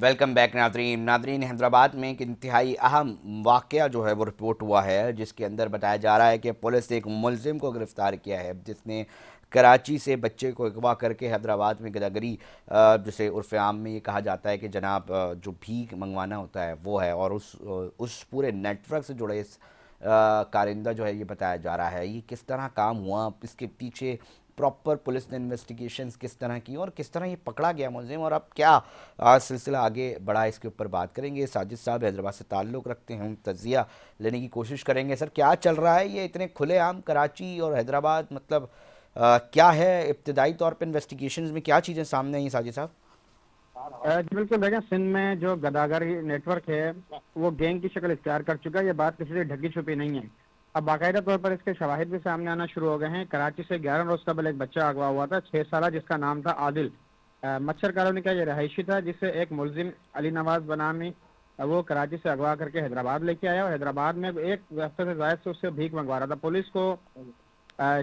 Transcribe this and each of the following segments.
Welcome back Nadreen Hyderabad में एक इंतहाई अहम वाक़या जो है वो रिपोर्ट हुआ है, जिसके अंदर बताया जा रहा है कि पुलिस ने एक मुलजिम को गिरफ़्तार किया है जिसने कराची से बच्चे को अगवा करके हैदराबाद में गदागरी, जिसे उर्फ़ आम में ये कहा जाता है कि जनाब जो भीख मंगवाना होता है वो है, और उस पूरे नेटवर्क से जुड़े इस कारिंदा जो है ये बताया जा रहा है। ये किस तरह काम हुआ, इसके पीछे प्रॉपर पुलिस ने इन्वेस्टिगेशंस किस तरह की और किस तरह ये पकड़ा गया मुलजिम, और अब क्या सिलसिला आगे बढ़ा, इसके ऊपर बात करेंगे। साजिद साहब हैदराबाद से ताल्लुक़ रखते हैं, हम तजिया लेने की कोशिश करेंगे। सर, क्या चल रहा है ये इतने खुलेआम कराची और हैदराबाद, मतलब क्या है इब्तदाई तौर पे इन्वेस्टिगेशंस में क्या चीज़ें सामने आई हैं साजिद साहब? जी बिल्कुल। देखें, सिंध में जो गदागरी नेटवर्क है वो गैंग की शक्ल इख्तियार कर चुका है। ये बात किसी से ढकी छुपी नहीं है। अब बाकायदा तौर पर इसके शवाहिद भी सामने आना शुरू हो गए हैं। कराची से 11 रोज कबल एक बच्चा अगवा हुआ था, 6 साल, जिसका नाम था आदिल। मच्छर कॉलोनी का ये रहायशी था, जिसे एक मुलजिम अली नवाज बनामी वो कराची से अगवा करके हैदराबाद लेके आया, और हैदराबाद में एक हफ्ते से जायद से उससे भीख मंगवा रहा था। पुलिस को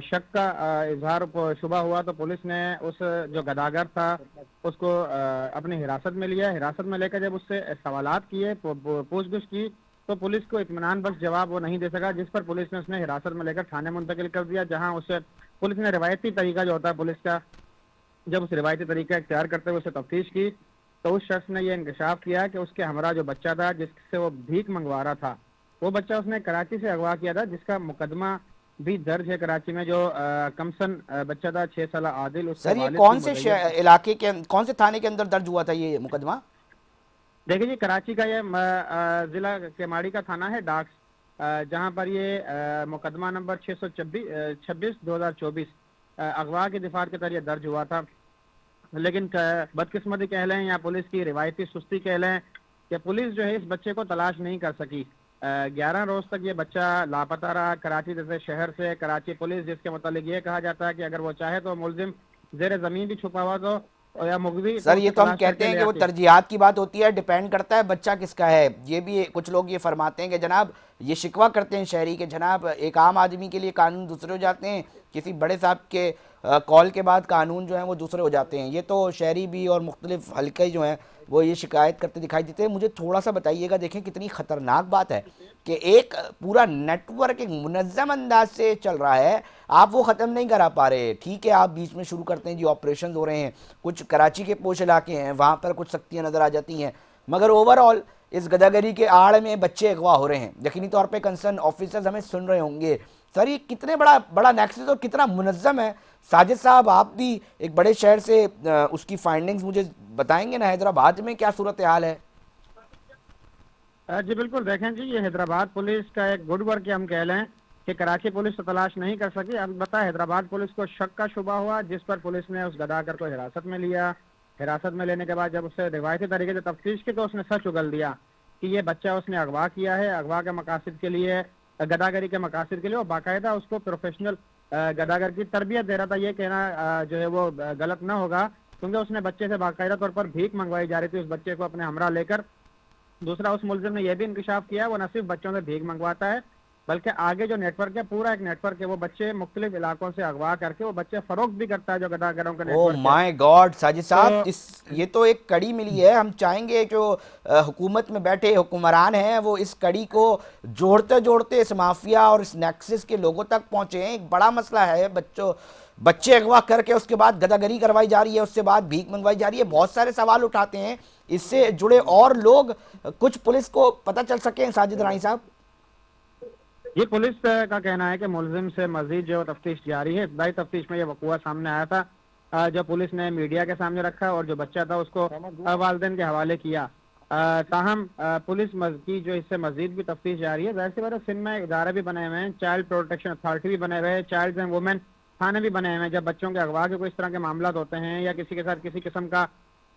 शक का इजहार शुबा हुआ तो पुलिस ने उस जो गदागर था उसको अपनी हिरासत में लिया। हिरासत में लेकर जब उससे सवालात किए, पूछगछ की, तो पुलिस को इत्मीनान बख्श जवाब वो नहीं दे सका, जिस पर पुलिस ने उसने हिरासत में लेकर थाने मुंतकिल कर दिया, जहां उसे पुलिस ने रिवायती तरीका जो होता है पुलिस का, जब उस रिवायती तरीका इख्तियार करते हुए उसे तफ्तीश की, तो उस शख्स ने यह इंकशाफ किया कि उसके हमरा जो बच्चा था जिससे वो भीख मंगवा रहा था, वो बच्चा उसने कराची से अगवा किया था, जिसका मुकदमा भी दर्ज है कराची में। जो कमसन बच्चा था 6 साल आदिल, उसके सर, ये वालिद की कौन से मुदैय्यद। इलाके के, कौन से थाने के अंदर दर्ज हुआ था ये मुकदमा? देखिए जी, कराची का ये जिला केमाड़ी का थाना है, डाक, जहां पर ये मुकदमा नंबर 626/2024 अगवा के दिफात के तहत दर्ज हुआ था। लेकिन बदकिस्मती कह लें या पुलिस की रिवायती सुस्ती कह लें कि पुलिस जो है इस बच्चे को तलाश नहीं कर सकी। 11 रोज तक ये बच्चा लापता रहा कराची जैसे शहर से। कराची पुलिस, जिसके मुतालिक ये कहा जाता है कि अगर वो चाहे तो मुलजिम जेर जमीन भी छुपा हुआ तो, या मुगवी, तो सर, ये उसे तो हम तलाश कहते करके हैं ले कि वो आती। तरजीहात की बात होती है, डिपेंड करता है बच्चा किसका है। ये भी कुछ लोग ये फरमाते हैं कि जनाब, ये शिकवा करते हैं शहरी के, जनाब एक आम आदमी के लिए कानून दूसरे हो जाते हैं, किसी बड़े साहब के कॉल के बाद कानून जो है वो दूसरे हो जाते हैं। ये तो शहरी भी और मुख्तलिफ हल्के जो हैं वो ये शिकायत करते दिखाई देते हैं। मुझे थोड़ा सा बताइएगा, देखें कितनी ख़तरनाक बात है कि एक पूरा नेटवर्क एक मुनज़्ज़म अंदाज से चल रहा है, आप वो ख़त्म नहीं करा पा रहे। ठीक है, आप बीच में शुरू करते हैं जी, ऑपरेशन हो रहे हैं, कुछ कराची के पोश इलाके हैं वहाँ पर कुछ सख्तियाँ नज़र आ जाती हैं, मगर ओवरऑल इस गदागरी के आड़ में बच्चे अगवा हो रहे हैं। यकीनी तौर पे कंसर्न ऑफिसर्स हमें सुन रहे होंगे। सर, ये कितने बड़ा बड़ा नेक्सस और कितना मुनज़्ज़म है। साजिद साहब, आप भी एक बड़े शहर से, उसकी फाइंडिंग्स मुझे बताएंगे ना, हैदराबाद में क्या सूरत हाल है? जी बिल्कुल। देखें जी, ये हैदराबाद पुलिस का एक गुड वर्क है, हम कह लें कि कराची पुलिस तो तलाश नहीं कर सकी। अब बता, हैदराबाद पुलिस को शक का शुबा हुआ, जिस पर पुलिस ने उस गदागर को हिरासत में लिया। हिरासत में लेने के बाद जब उससे रिवायती तरीके से तफ्तीश की, तो उसने सच उगल दिया कि ये बच्चा उसने अगवा किया है, अगवा के मकासद के लिए, गदागरी के मकासद के लिए, और बाकायदा उसको प्रोफेशनल गदागर की तरबियत दे रहा था। ये कहना जो है वो गलत ना होगा, क्योंकि उसने बच्चे से बाकायदा तौर पर भीख मंगवाई जा रही थी उस बच्चे को अपने हमरा लेकर। दूसरा, उस मुलजिम ने यह भी इंकशाफ किया वो न सिर्फ बच्चों से भीख मंगवाता है, बल्कि आगे जो नेटवर्क है, पूरा एक नेटवर्क है, वो बच्चे मुख्तलिफ इलाकों से अगवा करके वो बच्चे फरोख्त भी करता है, जो गदागरों का ओ नेटवर्क है। माय गॉड साजिद साहब, तो इस ये तो एक कड़ी मिली है। हम चाहेंगे जो हुकूमत में बैठे हुक्मरान हैं वो इस कड़ी को जोड़ते जोड़ते इस माफिया और इस नेक्सस के लोगों तक पहुंचे। एक बड़ा मसला है, बच्चे अगवा करके उसके बाद गदागरी करवाई जा रही है, उससे बाद भीख मंगवाई जा रही है। बहुत सारे सवाल उठाते हैं इससे जुड़े और लोग, कुछ पुलिस को पता चल सके साजिद रानी साहब? ये पुलिस का कहना है कि मुलजिम से मजीद जो तफ्तीश जारी है। इब्तदाई तफ्तीश में यह वक़ुआ सामने आया था, जो पुलिस ने मीडिया के सामने रखा, और जो बच्चा था उसको वालिदैन के हवाले किया। ताहम पुलिस की जो इससे मजीद भी तफ्तीश जारी है। जाहिर सी बात है, सिंध में इदारे भी बने हुए हैं, चाइल्ड प्रोटेक्शन अथॉरिटी भी बने हुए हैं, चाइल्ड एंड वुमेन थाने भी बने हुए हैं। जब बच्चों के अगवा के कोई इस तरह के मामला होते हैं, या किसी के साथ किसी किस्म का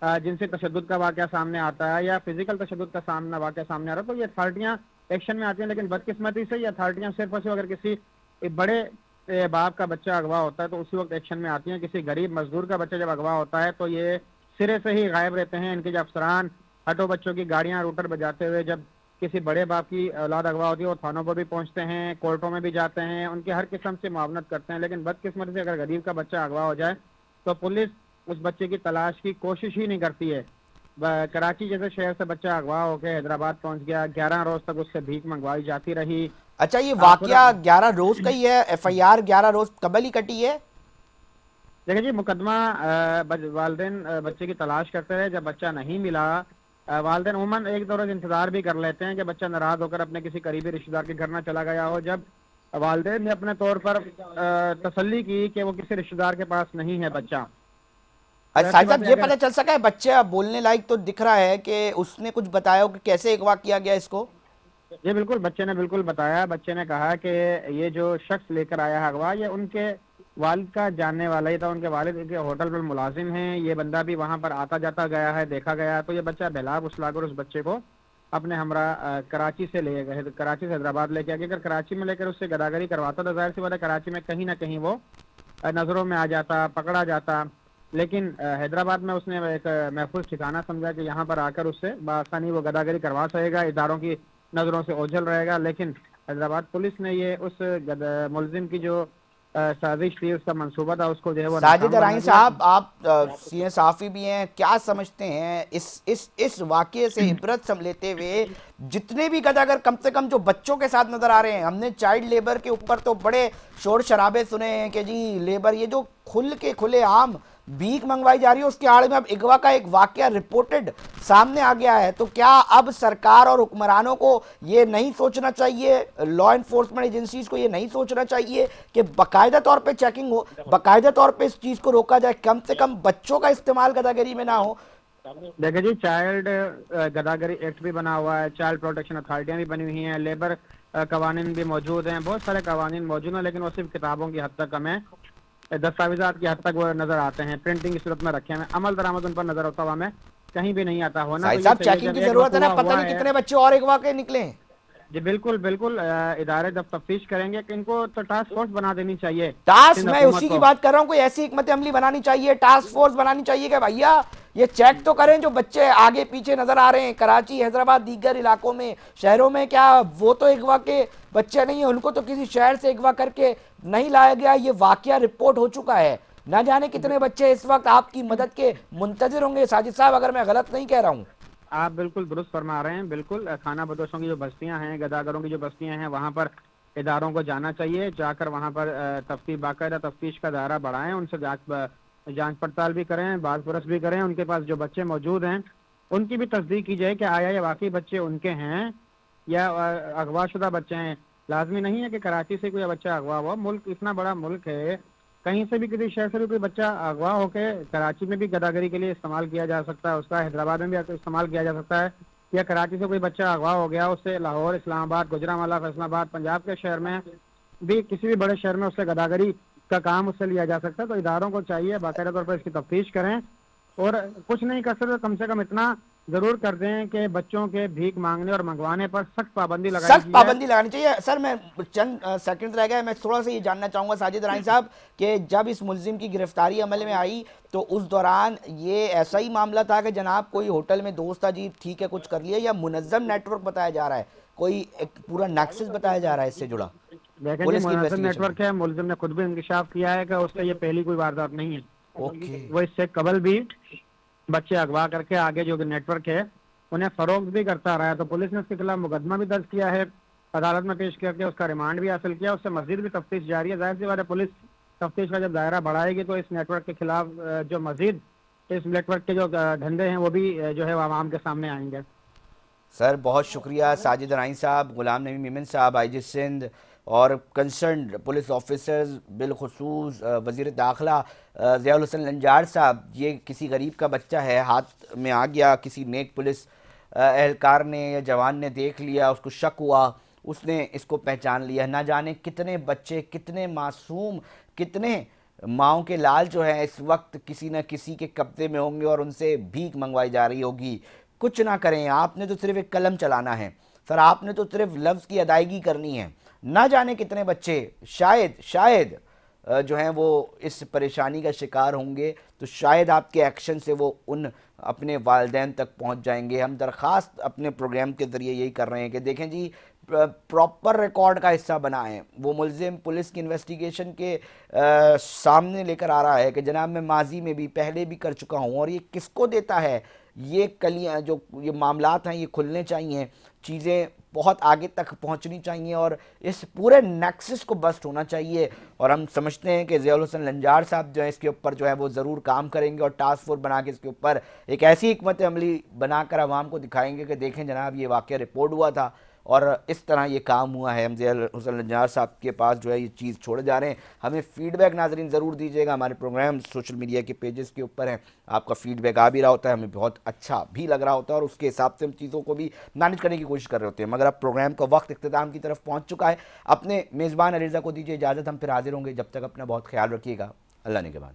जिनसे तशद्दुद का वाक़या सामने आता है, या फिजिकल तशद्दुद का वाक़या सामने आ रहा है, तो ये अथॉरिटियाँ एक्शन में आती हैं। लेकिन बदकिस्मती से ये अथॉरिटियाँ सिर्फ और सिर्फ अगर किसी एक बड़े बाप का बच्चा अगवा होता है तो उसी वक्त एक्शन में आती हैं। किसी गरीब मजदूर का बच्चा जब अगवा होता है तो ये सिरे से ही गायब रहते हैं। इनके जो अफसरान हटो बच्चों की गाड़ियाँ रूटर बजाते हुए, जब किसी बड़े बाप की औलाद अगवा होती है, वो थानों पर भी पहुंचते हैं, कोर्टों में भी जाते हैं, उनकी हर किस्म से मुआवनत करते हैं। लेकिन बदकिस्मती से अगर गरीब का बच्चा अगवा हो जाए तो पुलिस उस बच्चे की तलाश की कोशिश ही नहीं करती है। कराची जैसे शहर से बच्चा अगवा होकर हैदराबाद पहुंच गया, 11 रोज तक उससे भीख मंगवाई जाती रही। अच्छा, ये पूरा वाकया 11 रोज का ही है? FIR 11 रोज कबल ही कटी है? देखिए जी, मुकदमा वालदेन बच्चे की तलाश करते रहे, जब बच्चा नहीं मिला वालदेन उमूमन एक दो रोज इंतजार भी कर लेते हैं कि बच्चा नाराज होकर अपने किसी करीबी रिश्तेदार के घर ना चला गया हो। जब वालदेन ने अपने तौर पर तसल्ली की कि वो किसी रिश्तेदार के पास नहीं है बच्चा, अच्छा जाहिर सी साहिब बात साहब, है ये अगर पता चल सका है बच्चा बोलने लायक तो दिख रहा है कि उसने कुछ बताया हो कि कैसे अगवा किया गया इसको? ये बिल्कुल बच्चे ने बिल्कुल बताया। बच्चे ने कहा कि ये जो शख्स लेकर आया है अगवा, ये उनके वालिद का जानने वाला ही था। उनके वालिद के होटल पर मुलाजिम हैं, ये बंदा भी वहां पर आता जाता गया है, देखा गया है। तो ये बच्चा बहला फुसलाकर उस बच्चे को अपने हमरा कराची से ले गए, कराची से हैदराबाद लेके आ गया। अगर कराची में लेकर उससे गदागरी करवाता तो जाहिर सी बात है कराची में कहीं ना कहीं वो नजरों में आ जाता, पकड़ा जाता। लेकिन हैदराबाद में उसने एक महफूज ठिकाना समझा कि यहाँ पर आकर उससे बआसानी वो गदागरी करवा सकेगा, इदारों की नजरों से ओझल रहेगा। लेकिन हैदराबाद पुलिस ने ये उस मुलजिम की जो साजिश थी, उसका मंसूबा था, उसको जो है वो साजिद नाकाम बना अराइन दिया। साहब, आप सीनियर सहाफ़ी भी हैं, क्या समझते हैं इस वाक़ये से इबरत लेते हुए जितने भी गदागर कम से कम जो बच्चों के साथ नज़र आ रहे हैं? हमने चाइल्ड लेबर के ऊपर तो बड़े शोर शराबे सुने हैं कि जी लेबर, ये जो खुले आम भीख मंगवाई जा रही है उसके आड़ में अब अगवा का एक वाकया रिपोर्टेड सामने आ गया है। तो क्या अब सरकार और हुक्मरानों को ये नहीं सोचना चाहिए, लॉ इन्फोर्समेंट एजेंसीज को ये नहीं सोचना चाहिए कि बाकायदा तौर पे चेकिंग हो, बाकायदा तौर पे इस चीज़ को रोका जाए, कम से कम बच्चों का इस्तेमाल गदागरी में ना हो? देखिए जी, चाइल्ड गदागरी एक्ट भी बना हुआ है, चाइल्ड प्रोटेक्शन अथॉरिटियाँ भी बनी हुई हैं, लेबर कवानीन भी मौजूद हैं, बहुत सारे कवानीन मौजूद हैं। लेकिन वो सिर्फ किताबों की हद तक हमें दस्तावेजात की हद तक वो नजर आते हैं, प्रिंटिंग की सूरत में रखे हैं, अमल दरामद उन पर नजर होता हुआ हमें कहीं भी नहीं आता। होना तो साहिब ये साहब, चाहिए चेकिंग जब की एक जरूरत है ना, वकूआ पता हुआ नहीं है। कितने बच्चे और अगवा के निकले। जी बिल्कुल बिल्कुल, इदारे जब तफ्तीश करेंगे कि इनको तो टास्क फोर्स बना देनी चाहिए टास्क, सिंध मैं हुकूमत उसी की को। बात कर रहा हूँ, कोई ऐसी हिकमत अमली बनानी चाहिए, टास्क फोर्स बनानी चाहिए कि भैया ये चेक तो करें जो बच्चे आगे पीछे नजर आ रहे हैं कराची, हैदराबाद, दीगर इलाकों में, शहरों में, क्या वो तो अगवा के बच्चे नहीं है? उनको तो किसी शहर से अगवा करके नहीं लाया गया। ये वाकया रिपोर्ट हो चुका है, ना जाने कितने बच्चे इस वक्त आपकी मदद के मुंतजिर होंगे साजिद साहब, अगर मैं गलत नहीं कह रहा हूँ। आप बिल्कुल दुरुस्त फरमा रहे हैं। बिल्कुल खाना बदोशों की जो बस्तियां हैं, गदागरों की जो बस्तियां हैं, वहाँ पर इदारों को जाना चाहिए, जाकर वहाँ पर तफ्तीश, बाकायदा तफ्तीश का दायरा बढ़ाएं, उनसे जांच पड़ताल भी करें, बात परस भी करें। उनके पास जो बच्चे मौजूद हैं उनकी भी तस्दीक की जाए कि आया ये वाकई बच्चे उनके हैं या अगवाशुदा बच्चे हैं। लाजमी नहीं है कि कराची से कोई बच्चा अगवा हुआ, मुल्क इतना बड़ा मुल्क है, कहीं से भी किसी शहर से भी कोई बच्चा अगवा होके कराची में भी गदागरी के लिए इस्तेमाल किया जा सकता है, उसका हैदराबाद में भी इस्तेमाल किया जा सकता है। या कराची से कोई बच्चा अगवा हो गया, उससे लाहौर, इस्लामाबाद, गुजरांवाला, फैसलाबाद, पंजाब के शहर में भी, किसी भी बड़े शहर में उससे गदागरी का काम उससे लिया जा सकता है। तो इदारों को चाहिए बाकायदा तौर पर इसकी तफ्तीश करें, और कुछ नहीं कर सकते कम से कम इतना जरूर कर दें कि बच्चों के भीख मांगने और मंगवाने पर सख्त पाबंदी लगाई सख्त गई है। पाबंदी लगानी चाहिए। सर, मैं चंद सेकंड रह गए, मैं थोड़ा सा ये जानना चाहूंगा साजिद रानी साहब कि जब इस मुलजिम की गिरफ्तारी अमल में आई तो उस दौरान ये ऐसा ही मामला था कि जनाब कोई होटल में दोस्त था जी, ठीक है कुछ कर लिया, या मुनज़्ज़म नेटवर्क बताया जा रहा है, कोई एक पूरा नेक्सस बताया जा रहा है इससे जुड़ा देखें जी, पुलिस की मुनासिब इन्वेस्टिगेशन में? नेटवर्क है, मुलजिम ने खुद भी इंकशाफ किया है कि उससे ये पहली कोई वारदात नहीं है। ओके। वो इससे कबल भी बच्चे अगवा करके आगे जो नेटवर्क है उन्हें फरोख्त भी करता रहा है। तो पुलिस ने उसके खिलाफ मुकदमा भी दर्ज किया है, अदालत में पेश करके उसका रिमांड भी हासिल किया, उससे मजीद भी तफ्तीश जारी है। जाहिर सी बात है पुलिस तफ्तीश का जब दायरा बढ़ाएगी तो इस नेटवर्क के खिलाफ जो मजीद इस नेटवर्क के जो धंधे हैं वो भी जो है आवाम के सामने आएंगे। सर बहुत शुक्रिया साजिद रानी साहब, गुलाम नबी मेमन साहब IG सिंध, और कंसर्न पुलिस ऑफिसर्स, बिलखसूस वज़ीर दाखिला ज़ियाउल हुसैन लंजार साहब। ये किसी गरीब का बच्चा है, हाथ में आ गया, किसी नेक पुलिस एहलकार ने या जवान ने देख लिया, उसको शक हुआ, उसने इसको पहचान लिया। ना जाने कितने बच्चे, कितने मासूम, कितने माओं के लाल जो हैं इस वक्त किसी न किसी के कब्जे में होंगे और उनसे भीख मंगवाई जा रही होगी। कुछ ना करें, आपने तो सिर्फ एक कलम चलाना है सर, आपने तो सिर्फ लफ्ज़ की अदायगी करनी है। ना जाने कितने बच्चे शायद जो हैं वो इस परेशानी का शिकार होंगे, तो शायद आपके एक्शन से वो उन अपने वालिदैन तक पहुंच जाएंगे। हम दरख्वास्त अपने प्रोग्राम के ज़रिए यही कर रहे हैं कि देखें जी, प्रॉपर रिकॉर्ड का हिस्सा बना है वो मुलजिम, पुलिस की इन्वेस्टिगेशन के सामने लेकर आ रहा है कि जनाब मैं माजी में भी पहले भी कर चुका हूँ, और ये किसको देता है یہ کلیاں جو یہ معاملات ہیں یہ کھلنے چاہیے، چیزیں بہت آگے تک پہنچنی چاہیے اور اس پورے نیکسس کو بسٹ ہونا چاہیے. اور ہم سمجھتے ہیں کہ ضیاء الحسن لنجار صاحب جو ہے اس کے اوپر جو ہے وہ ضرور کام کریں گے اور ٹاسک فورس بنا کے اس کے اوپر ایک ایسی حکمت عملی بنا کر عوام کو دکھائیں گے کہ دیکھیں جناب یہ واقعہ رپورٹ ہوا تھا اور اس طرح یہ کام ہوا ہے. ہم ضیاء الحسن لنجار صاحب کے پاس جو ہے یہ چیز چھوڑے جا رہے ہیں. ہمیں فیڈ بیک ناظرین ضرور دیجیے گا، ہمارے پروگرام سوشل میڈیا کے پیجز کے اوپر ہیں، آپ کا فیڈ بیک آ بھی رہا ہوتا ہے، ہمیں بہت اچھا بھی لگ رہا ہوتا ہے اور اس کے حساب سے ہم چیزوں کو بھی مینج کرنے کی کوشش کر رہے ہوتے ہیں. مگر اب پروگرام کا وقت اختتام کی طرف پہنچ چکا ہے. اپنے میزبان علیزہ کو دیجیے اجازت، ہم پھر حاضر ہوں گے. جب تک اپنا بہت خیال رکھیے گا. اللہ نگہبان.